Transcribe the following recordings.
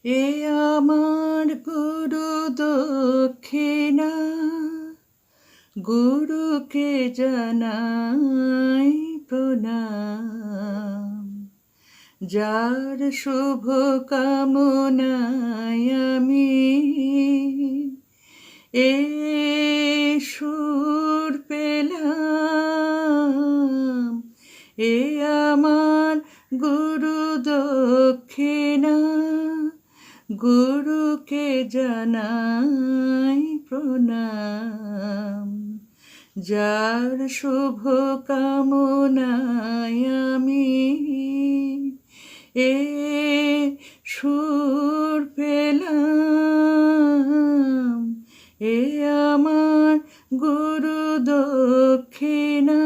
এ আমার গুরু দক্ষিণা, গুরুকে জানাই প্রণাম। যার শুভ কামনায় আমি এ সুর পেলাম, এ আমার গুরু দক্ষিণা, গুরুকে জানাই প্রণাম। যার শুভ কামনায় আমি এ সুর পেলাম, এ আমার গুরু দক্ষিণা।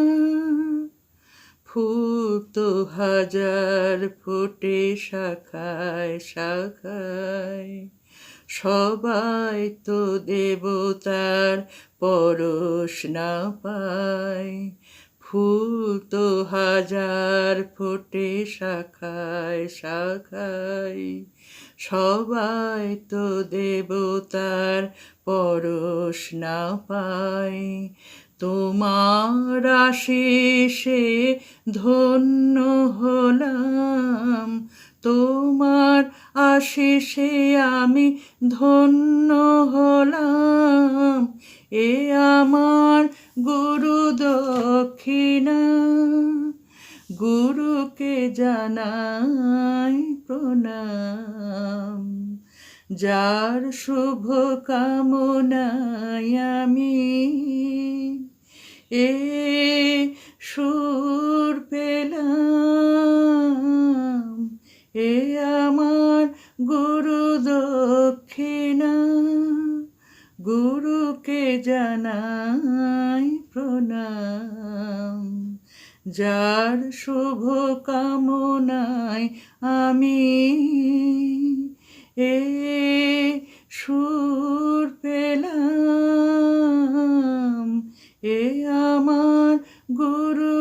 ফুল তো হাজার ফোটে শাখায় শাখায়, সবাই তো দেবতার পরশ না পায়। ফুল তো হাজার ফোটে শাখায় শাখায়, সবাই তো দেবতার পরশ না পায়। তোমার আশিসে ধন্য হলাম, তোমার আশিসে আমি ধন্য হলাম। এ আমার গুরু দক্ষিণা, গুরুকে জানাই প্রণাম। যার শুভ কামনায় আমি এ সুর পেলাম, এ আমার গুরু দক্ষিণা, গুরুকে জানাই প্রণাম। যার শুভ কামনায় আমি এ সুর পেলাম, এ আমার গুরু